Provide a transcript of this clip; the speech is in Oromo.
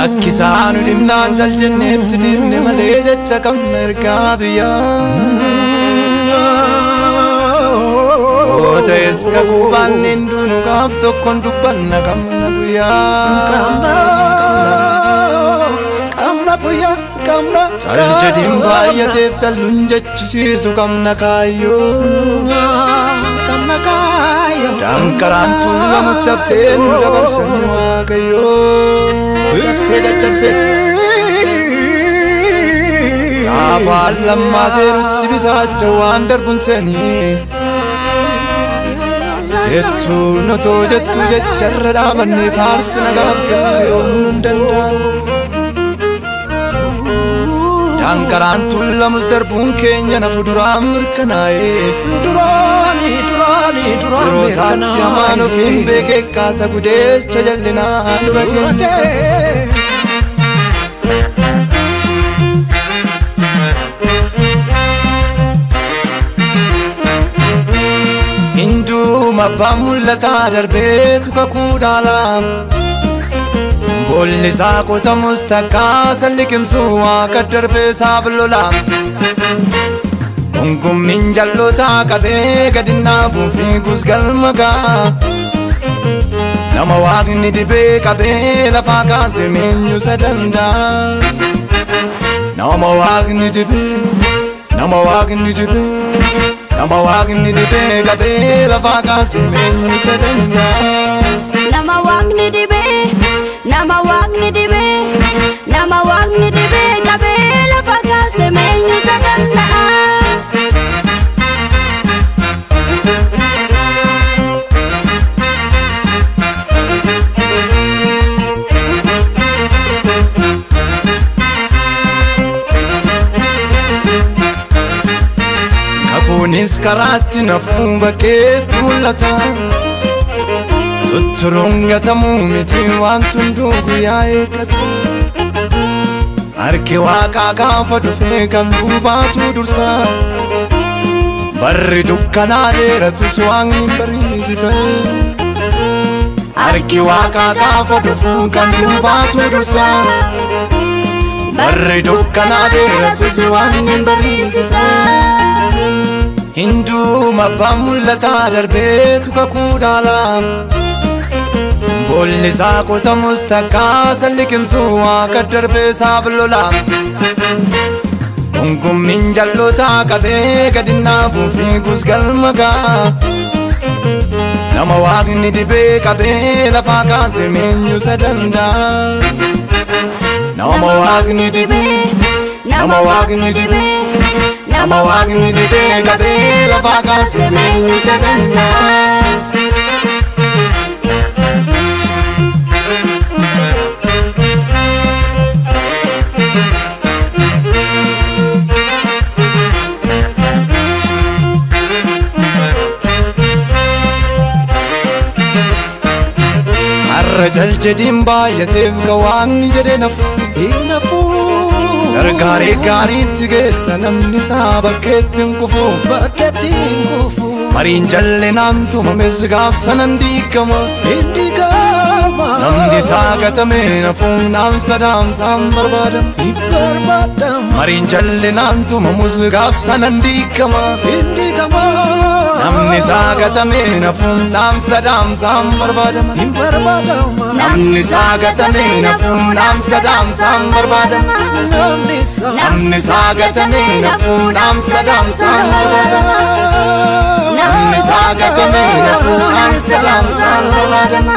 Akkisaan udimnaan jaljenneetti deemne malee jecha qabna ergaa biyyaa Otees kakuu baanneen duunu gaaf tokkoon dubbanna qabna guyyaa Caljedhiin baay'ateef calluun jechisiisu qabna kaayyoo Dankaraan tuulamus cabseen dabarsan waaqayyoo Cabsee caccabsee Gaafaan lammaateerutti bitaacha waan darbun seenii Jettuu notoo jettuu jecharra dhaabannee faarsina gaaf tokko yoomuu hin danda'an Dankaraan tuulamus darbuun keenya nafu duraan mirkanaa'ee Yeroo isaatti hamaan ofiin beekee kaasa gudeelcha jallinaa dura keenya Hinduuma abbaan mul'ataa darbeetu kakuu dhaalaa Boolli isaa qotamus takkaa salliqimsuu waaqa darbee isaaf lolaa Gonkummiin jallootaa qabee gadinnaafuu fiigus galma ga'a Nama waaqni dibee qabee lafaa kaasee meenyu isa danda'a Nama waaqni dibee qabee lafaa kaasee meenyu isa danda'a Nama waaqni dibee qabee lafaa kaasee meenyu isa danda'a Kakuunis karaatti nafuu bakkeetti mul'ata Tutturuun gatamuu miti waan hunduu guyyaa eeggata Harki waaqaa gaafa dhufee kan duubaatu dursa Barri dukkanaa dheeratus waaqni bariisisa Harki waaqaa gaafa dhufuu kan duubaatu dursa Barri dukkanaa dheeratus waaqni bariisisa Hinduuma abbaan mul'ataa darbeetu kakuu dhaalaa Boolli isaa qotamus takkaa salliqimsuu waaqa darbee isaaf lolaa Gonkummiin jallootaa qabee gadinnaafuu fiigus galma ga'a Nama waaqni dibee qabee lafaa kaasee meenyu isa danda'a Nama waaqni dibee qabee lafaa kaasee meenyu isa danda'a Har'a jaljedhiin baay'ateef ka waaqni jedhee nafu Gargaaree gaariitti geessa namni isaa bakkeetti hin kufu Mariin jallinaan tumames gaaf sanan diigama Namni isaa gatamee nafuun dhaamsa dhaamsaan barbaadama Mariin jallinaan tumamus gaaf sanan diigama Namni isaa gatamee nafuun dhaamsa dhaamsaan barbaadama Namni isaa gatamee nafuun dhaamsa dhaamsaan barbaadama Namni isaa gatamee nafuun dhaamsa dhaamsaan barbaadama Namni isaa gatamee nafuun dhaamsa dhaamsaan barbaadama